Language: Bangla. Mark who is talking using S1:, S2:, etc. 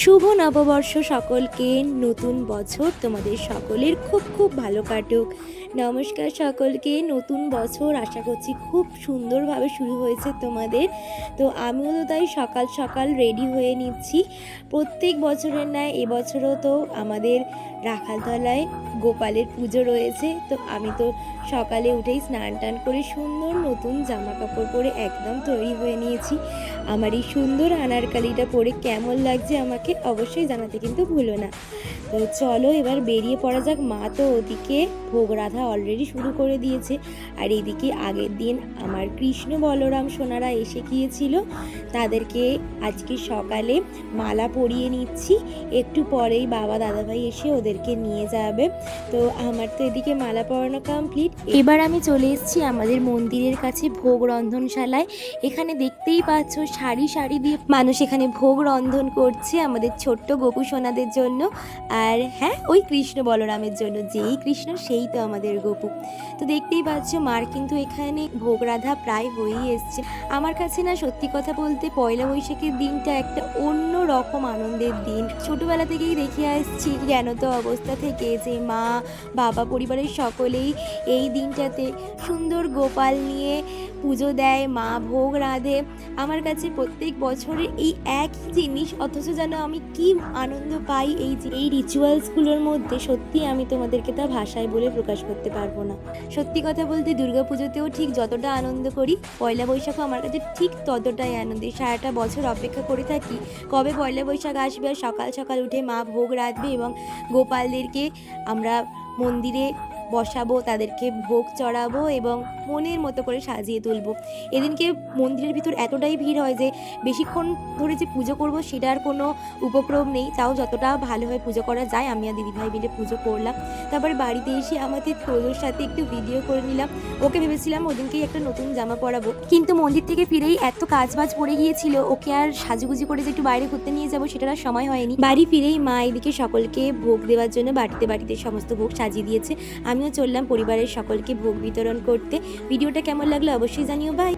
S1: শুভ নববর্ষ সকলকে, নতুন বছর তোমাদের সকলের খুব খুব ভালো কাটুক। নমস্কার সকলকে, নতুন বছর আশা করছি খুব সুন্দরভাবে শুরু হয়েছে তোমাদের। তো আমিও তো তাই সকাল সকাল রেডি হয়ে নিচ্ছি। প্রত্যেক বছরের ন্যায় এবছরও তো আমাদের রাখালতলায় গোপালের পুজো রয়েছে। তো আমি তো সকালে উঠেই স্নান টান করে সুন্দর নতুন জামা কাপড় পরে একদম তৈরি হয়ে নিয়েছি। আমার এই সুন্দর আনারকালিটা পরে কেমন লাগছে আমাকে অবশ্যই জানাতে কিন্তু ভুলো না। তো চলো এবার বেরিয়ে পড়া যাক। মা তো ওদিকে ভোগ রাধা অলরেডি শুরু করে দিয়েছে, আর এদিকে আগের দিন আমার কৃষ্ণ বলরাম সোনারা এসে গিয়েছিল, তাদেরকে আজকে সকালে মালা পরিয়ে নিচ্ছি। একটু পরেই বাবা দাদাভাই এসে ওদেরকে নিয়ে যাবে। তো আমার তো এদিকে মালা পরানো কমপ্লিট। এবার আমি চলে এসেছি আমাদের মন্দিরের কাছে ভোগ রন্ধনশালায়। এখানে দেখতেই পাচ্ছ সারি সারি দিয়ে মানুষ এখানে ভোগ রন্ধন করছে আমাদের ছোট্ট গোপু সোনাদের জন্য। আর হ্যাঁ, ওই কৃষ্ণ বলরামের জন্য, যেই কৃষ্ণ সেই তো আমাদের গোপু। তো দেখতেই পাচ্ছ মার কিন্তু এখানে ভোগ রাধা প্রায় হয়েই এসছে। আমার কাছে না সত্যি কথা বলতে পয়লা বৈশাখের দিনটা একটা অন্য রকম আনন্দের দিন। ছোটবেলা থেকেই দেখে আসছি জ্ঞানত অবস্থা থেকে যে মা বাবা পরিবারের সকলেই এই দিনটাতে সুন্দর গোপাল নিয়ে পুজো দেয়, মা ভোগ রাঁধে। আমার কাছে প্রত্যেক বছরের এই একই জিনিস, অথচ যেন আমি কি আনন্দ পাই এই রিচুয়ালসগুলোর মধ্যে, সত্যি আমি তোমাদেরকে তা ভাষায় বলে প্রকাশ করতে পারবো না। সত্যি কথা বলতে দুর্গাপুজোতেও ঠিক যতটা আনন্দ করি, পয়লা বৈশাখও আমার কাছে ঠিক ততটাই আনন্দের। সারাটা বছর অপেক্ষা করে থাকি কবে পয়লা বৈশাখ আসবে আর সকাল সকাল উঠে মা ভোগ রাঁধবে এবং গোপালদেরকে আমরা মন্দিরে বসাবো, তাদেরকে ভোগ চড়াবো এবং মনের মতো করে সাজিয়ে তুলবো। এদিনকে মন্দিরের ভিতর এতটাই ভিড় হয় যে বেশিক্ষণ ধরে যে পুজো করবো সেটার কোনো উপক্রম নেই। তাও যতটা ভালোভাবে পুজো করা যায় আমি আর দিদিভাই মিলে পুজো করলাম। তারপরে বাড়িতে এসে আমাদের তোজোর সাথে একটু ভিডিও করে নিলাম। ওকে ভেবেছিলাম ওদিনকেই একটা নতুন জামা পরাবো, কিন্তু মন্দির থেকে ফিরেই এত কাজবাজ পড়ে গিয়েছিল, ওকে আর সাজুগুজি করে যে একটু বাইরে ঘুরতে নিয়ে যাবো সেটার আর সময় হয়নি। বাড়ি ফিরেই মা এদিকে সকলকে ভোগ দেওয়ার জন্য বাটিতে বাটিতে সমস্ত ভোগ সাজিয়ে দিয়েছে। আমিও চললাম পরিবারের সকলকে ভোগ বিতরণ করতে। ভিডিওটা কেমন লাগলো অবশ্যই জানিও। বাই।